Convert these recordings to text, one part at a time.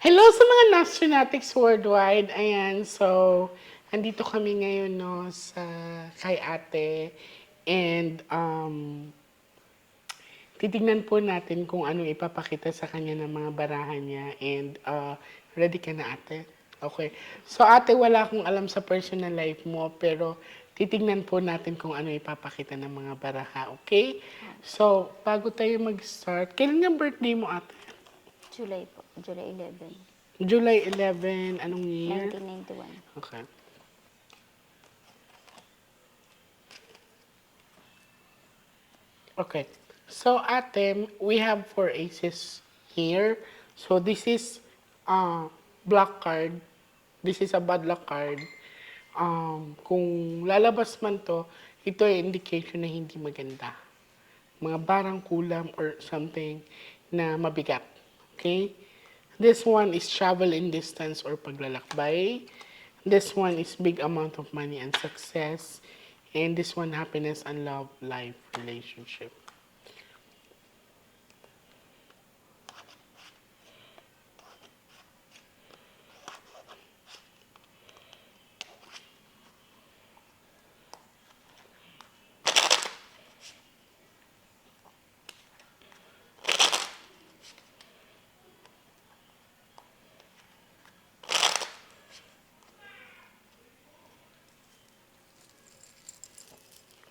Hello sa mga Nastronatics worldwide. Ayan, so, andito kami ngayon no, sa kay ate. And, titignan po natin kung anong ipapakita sa kanya ng mga barahan niya. And, ready ka na ate? Okay. So, ate, wala akong alam sa personal life mo, pero titignan po natin kung ano ipapakita ng mga baraha. Okay? So, bago tayo mag-start, kailan ang birthday mo ate? July po, July 11, July 11, anong year? 1991. Okay. Okay. So, ate, we have four aces here. So, this is black card. This is a bad luck card. Kung lalabas man to, ito ay indication na hindi maganda. Mga barang kulam or something na mabigat. Okay? This one is travel in distance or paglalakbay. This one is big amount of money and success. And this one, happiness and love, life, relationship.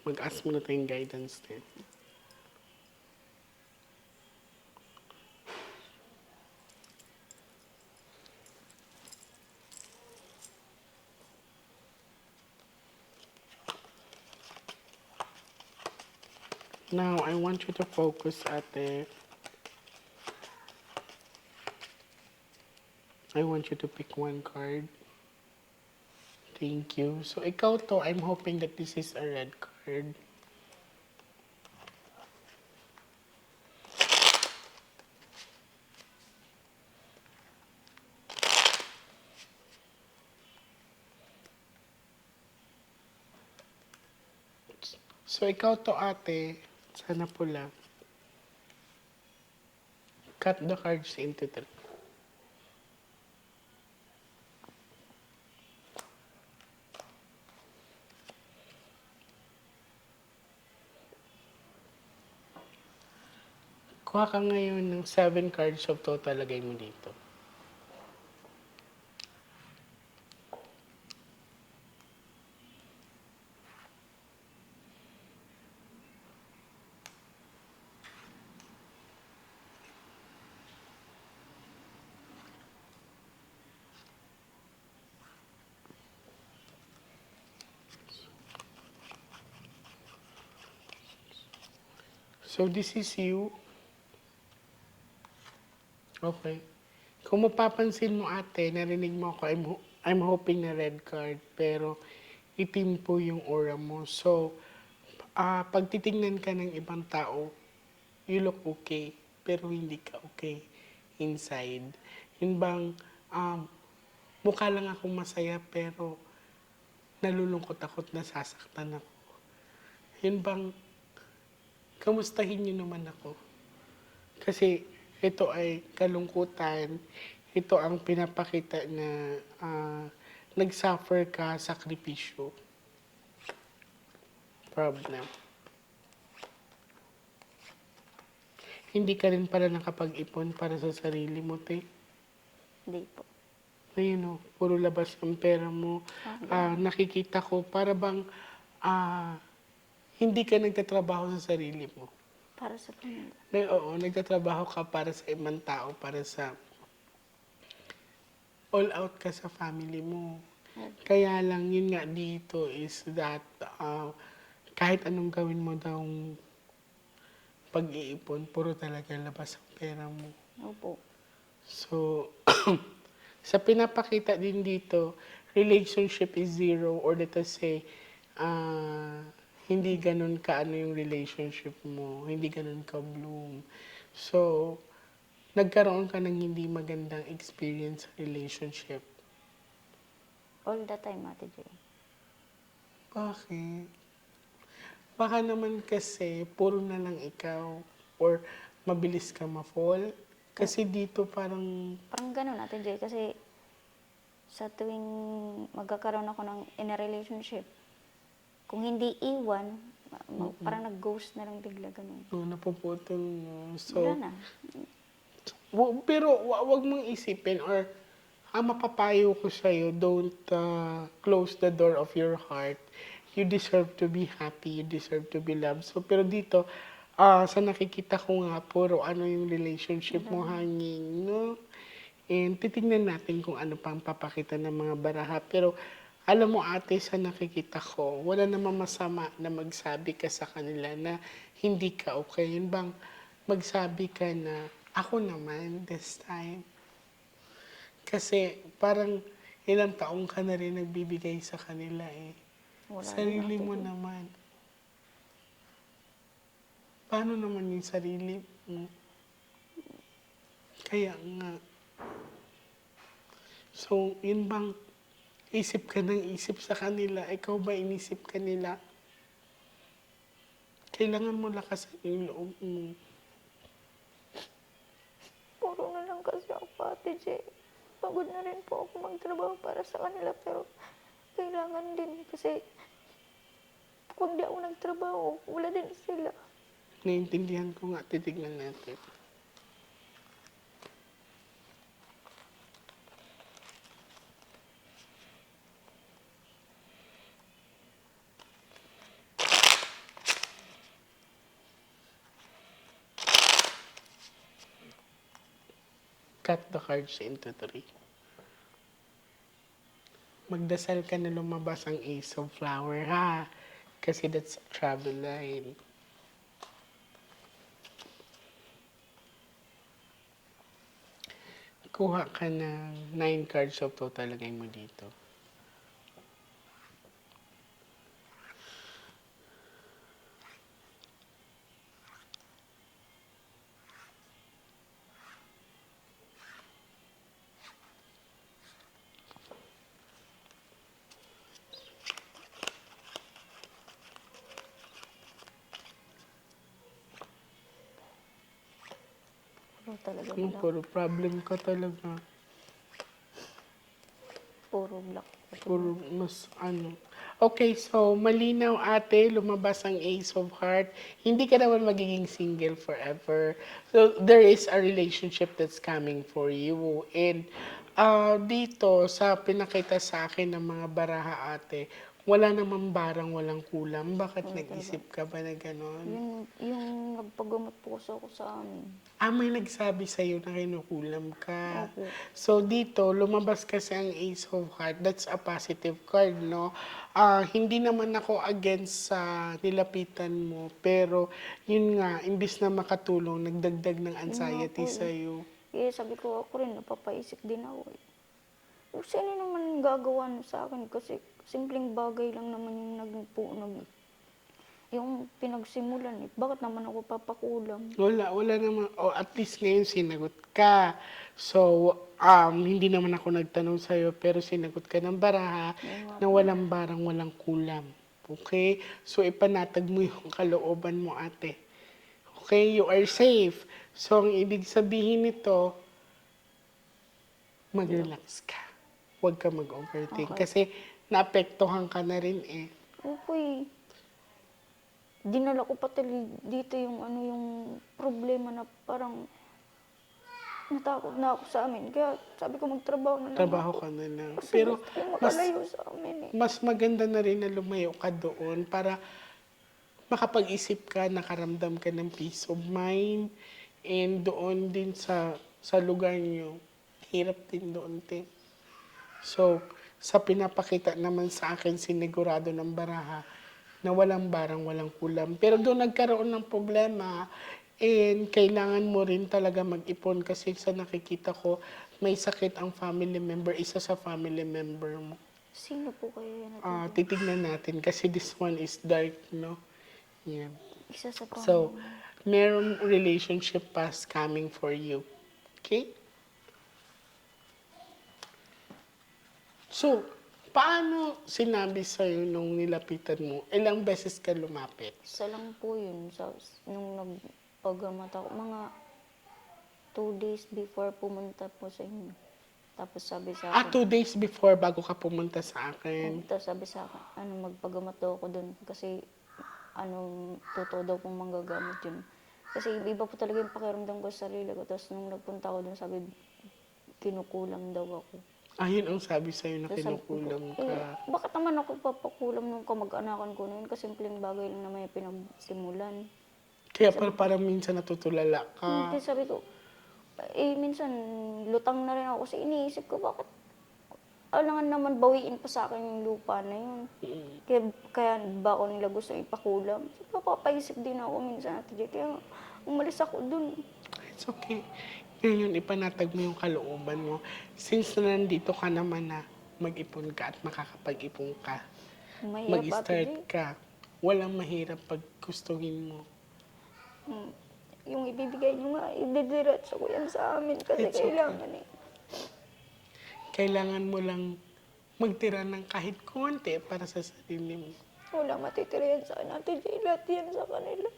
Mag-ask muna tayong guidance din. Now, I want you to focus ate. I want you to pick one card. Thank you. So, ikaw to, I'm hoping that this is a red card. So, ikaw to ate, sana pula. Cut the cards into three. Kuha ka ngayon ng 7 cards of total, lagay mo dito. So, this is you. Okay. Kung mapapansin mo ate, narinig mo ako, I'm hoping na red card, pero itim po yung aura mo. So, pag titingnan ka ng ibang tao, you look okay, pero hindi ka okay inside. Yun bang, mukha lang akong masaya, pero nalulungkot ako't nasasaktan ako. Yun bang, kamustahin niyo naman ako? Kasi ito ay kalungkutan, ito ang pinapakita na nag-suffer ka, sakripisyo, problem. Hindi ka rin pala nakapag-ipon para sa sarili mo, te. Hindi po. Ayun o, puro labas ang pera mo. Nakikita ko, para bang hindi ka nagtatrabaho sa sarili mo. Para sa pamilya. Oo, nagtatrabaho ka para sa ibang tao, para sa all out ka sa family mo. Kaya lang, yun nga dito is that kahit anong gawin mo daw pag-iipon, puro talaga labas ang pera mo. Opo. So, sa pinapakita din dito, relationship is zero, or let us say, hindi ganun kaano yung relationship mo, hindi ganun ka-bloom. So, nagkaroon ka ng hindi magandang experience sa relationship. All the time, Ate Jane. Bakit? Baka naman kasi puro na lang ikaw or mabilis ka ma-fall. Kasi dito parang, Parang gano'n, Ate Joy, kasi sa tuwing magkakaroon ako ng in a relationship, kung hindi iwan, parang nag-ghost na lang bigla gano'n. napuputol mo. Wala So, na. pero wag mong isipin or ang mapapayo ko sa'yo, don't close the door of your heart. You deserve to be happy, you deserve to be loved. So, pero dito, sa nakikita ko nga, puro ano yung relationship mo hanging, no? And titignan natin kung ano pang papakita ng mga baraha. Pero alam mo ate, sa nakikita ko, wala namang masama na magsabi ka sa kanila na hindi ka okay. Yun bang magsabi ka na ako naman this time. Kasi parang ilang taong ka na rin nagbibigay sa kanila eh. Wala din, Sarili Ate mo Joy. naman. Paano naman yung sarili mo? Kaya nga. So, yun bang isip ka ng isip sa kanila, ikaw ba inisip ka nila? Kailangan mo lakasan yung loob mo. Puro na lang kasi ako, Ate Joy. Pagod na rin po ako magtrabaho para sa kanila, pero kailangan din kasi kung di ako nagtrabaho, wala din sila. Naiintindihan ko nga, titignan natin. Cut the cards into three. Magdasal ka na lumabas ang Ace of Flower, ha? Kasi that's a travel line. Kuha ka ng 9 cards of total, lagay mo dito. Puro talaga Yung black. puro problem ka talaga. Puro black. Puro mas ano. Okay, so malinaw ate, lumabas ang Ace of Heart. Hindi ka naman magiging single forever. So there is a relationship that's coming for you. And dito sa pinakita sa akin ng mga baraha ate, wala namang barang, walang kulang. Bakit Wala nag-isip ka ba na gano'n? Yung nagpagamot po kasi ako sa amin. May nagsabi sa'yo na kinukulam ka. Opo. So, dito, lumabas kasi ang Ace of Heart. That's a positive card, no? Hindi naman ako against sa nilapitan mo. Pero, yun nga, imbis na makatulong, nagdagdag ng anxiety Yun nga po, sa'yo. eh, sabi ko ako rin, napapaisip din ako eh. Sino naman gagawa nun sa akin? Kasi simpleng bagay lang naman yung pinagsimulan eh. Bakit naman ako papakulam? Wala naman. O, at least ngayon sinagot ka. So, hindi naman ako nagtanong sa'yo, pero sinagot ka ng baraha Yun nga na po. walang barang, walang kulam. Okay? So, ipanatag mo yung kalooban mo, ate. Okay? You are safe. So, ang ibig sabihin nito, mag-relax ka. Huwag ka mag-overthink. Okay. Kasi, naapektuhan ka na rin eh. Opo eh. Dinala ko pati dito yung problema na parang natakot na ako sa amin. Kaya sabi ko magtrabaho na lang Trabaho ako. ka na lang. Kasi Pero, gusto ko mas makalayo sa amin eh. mas maganda na rin na lumayo ka doon para makapag-isip ka, nakaramdam ka ng peace of mind, and doon din sa lugar nyo, hirap din doon, te. So, sa pinapakita naman sa akin, sinigurado ng baraha na walang barang, walang kulam. Pero doon nagkaroon ng problema, and kailangan mo rin talaga mag-ipon kasi sa nakikita ko, may sakit ang family member, isa sa family member mo. Sino po kaya yan natin? Titignan natin kasi this one is dark, no? Yeah. Isa sa So, pamilya. meron relationship past coming for you. Okay? So, paano sinabi sa'yo nung nilapitan mo? Ilang beses ka lumapit? Isa lang po yun. Nung nagpagamat ako, mga 2 days before pumunta po sa inyo. Tapos sabi sa 2 akin, days before bago ka pumunta sa akin. tapos sabi sa akin, magpagamot daw ako dun kasi totoo daw pong manggagamot yun. Kasi iba po talaga yung pakiramdam ko sa sarili ko. Tapos nung nagpunta ako dun, sabi, kinukulam daw ako. Ayun ang sabi sa'yo na So, sabi ko, kinukulam ka. bakit naman ako papakulam nung kamag-anakan ko na yun? Kasi simpleng bagay lang na may pinagsimulan. Kaya parang minsan natutulala ka. Hindi, sabi ko, minsan lutang na rin ako kasi iniisip ko, bakit alangan naman bawiin pa sa akin yung lupa na yun. Kaya ba ako nila gusto ipakulam? So, papaisip din ako minsan, Ate Jay. Kaya umalis ako dun. It's okay. Ngayon, ipanatag mo yung kalooban mo. Since na nandito ka naman na mag-ipon ka at makakapag-ipon ka, Mahirap, Ate Jay. mag-start ka, walang mahirap pag gustuhin mo. Yung ibibigay nyo nga, ididiretso ko yan sa amin kasi It's okay. kailangan Kailangan mo lang magtira ng kahit konti para sa sarili mo. Wala matitira yan sa akin, Ate Jay. Lahat yan sa kanila.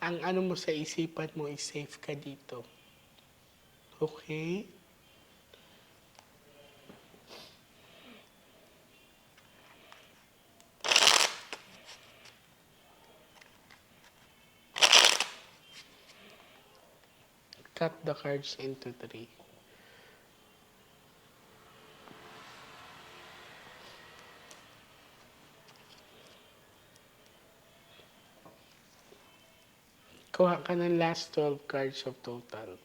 Ang ano mo sa isipan mo is safe ka dito. Okay? Cut the cards into 3. Kuha ka ng last 12 cards of total.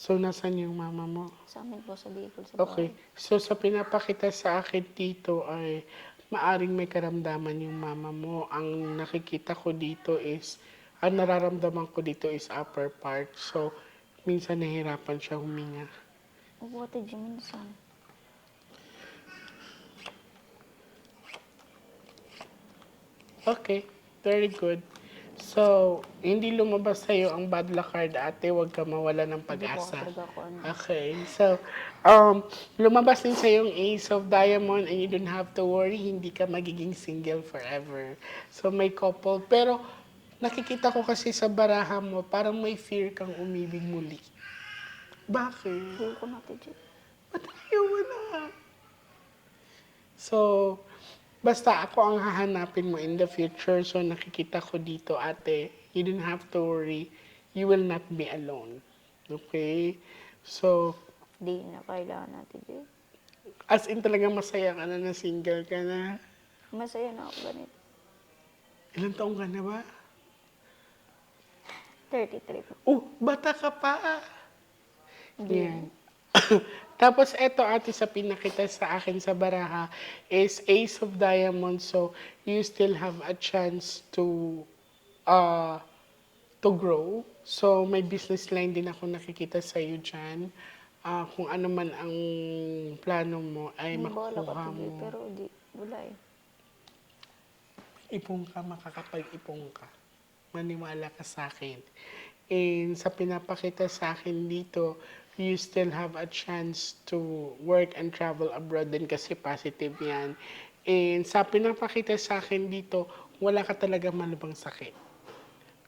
So, nasan yung mama mo? Sa amin po sa Bicol, sa Okay. So, sa pinapakita sa akin dito ay maaring may karamdaman yung mama mo. Ang nakikita ko dito is, ang nararamdaman ko dito is upper part. So, minsan nahihirapan siya huminga. Opo, Ate Jay, minsan. Okay, very good. So, hindi lumabas sa'yo ang bad luck card, ate. Huwag ka mawala ng Hindi po ako pag-asa. talaga ako Okay, so, lumabas din sa yung Ace of Diamond and you don't have to worry, hindi ka magiging single forever. So, may couple. Pero, nakikita ko kasi sa baraha mo, parang may fear kang umibig muli. Bakit? Feel ko na, Ate Jay. Ba't ayaw mo na? So, basta ako ang hahanapin mo in the future. So, nakikita ko dito, ate, you don't have to worry. You will not be alone. Okay? So, Di na kailangan, Ate Jay. as in talaga masaya ka na single ka na. Masaya na ako ganito. Ilang taong ka na ba? 33 po. Bata ka pa. Hindi. Yan. Tapos eto ate sa pinakita sa akin sa baraha is Ace of Diamonds. So you still have a chance to grow. So may business line din ako nakikita sa iyo diyan. Kung ano man ang plano mo ay May bala ka, makukuha Ate Jay, mo. pero wala eh. Ipon ka, makakapag-ipon ka. Maniwala ka sa akin. And sa pinapakita sa akin dito, you still have a chance to work and travel abroad din kasi positive yan. And sa pinapakita sa akin dito, wala ka talaga malubang sakit.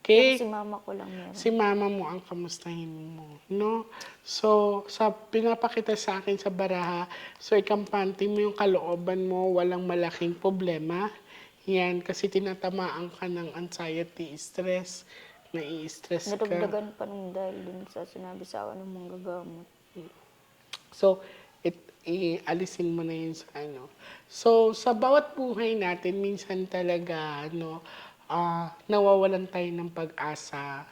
Pero Okay? si mama ko lang meron. Si mama mo ang kamustahin mo, no? So, sa pinapakita sa akin sa baraha, so ikampante mo yung kalooban mo, walang malaking problema. Yan, kasi tinatamaan ka ng anxiety, stress, nai-stress ka. Nadagdagan pa nung dahil dun sa sinabi sa akin ng manggagamot. So, alisin mo na yun sa ano. So, sa bawat buhay natin, minsan talaga, nawawalan tayo ng pag-asa.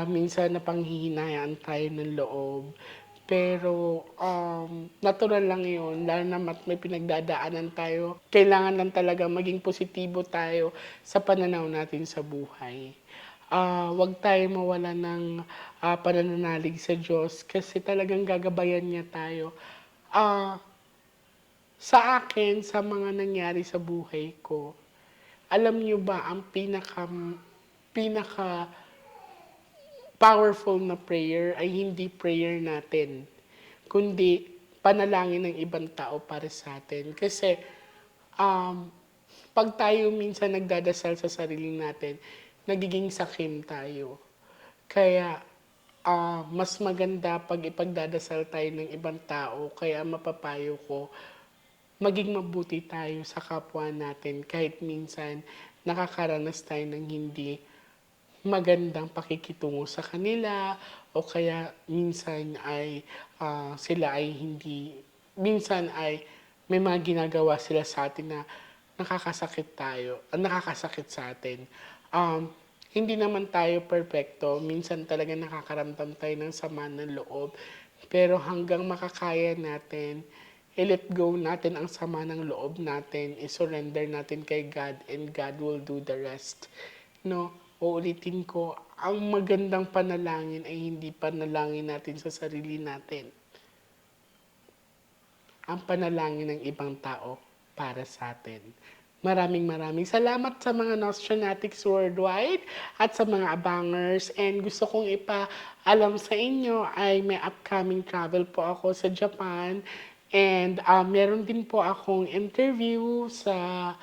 Minsan napanghihinayaan tayo ng loob. Pero, natural lang yun, lalo na't may pinagdadaanan tayo. Kailangan lang talaga maging positibo tayo sa pananaw natin sa buhay. Wag tayo mawala ng panananalig sa Diyos kasi talagang gagabayan niya tayo. Ah, sa akin, sa mga nangyari sa buhay ko, alam niyo ba ang pinaka powerful na prayer ay hindi prayer natin, kundi panalangin ng ibang tao para sa atin. Kasi, um, 'pag tayo minsan nagdadasal sa sarili natin, nagiging sakim tayo. Kaya, mas maganda 'pag ipagdadasal tayo ng ibang tao. Kaya mapapayo ko, maging mabuti tayo sa kapwa natin kahit minsan nakakaranas tayo ng hindi magandang pakikitungo sa kanila o kaya minsan ay sila ay hindi minsan ay may mga ginagawa sila sa atin na nakakasakit sa atin. Um, Hindi naman tayo perpekto, minsan talaga nakakaramdam tayo ng sama ng loob, pero hanggang makakaya natin, i-let go natin ang sama ng loob natin, i-surrender natin kay God and God will do the rest. No, uulitin ko, ang magandang panalangin ay hindi panalangin natin sa sarili natin. Ang panalangin ng ibang tao para sa atin. Maraming salamat sa mga Nostranatics worldwide at sa mga abangers. And gusto kong ipaalam sa inyo ay may upcoming travel po ako sa Japan. And meron din po akong interview sa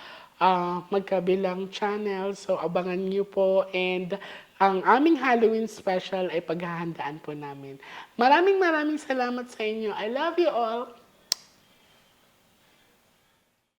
magkabilang channel. So abangan niyo po. And ang aming Halloween special ay paghahandaan po namin. Maraming salamat sa inyo. I love you all.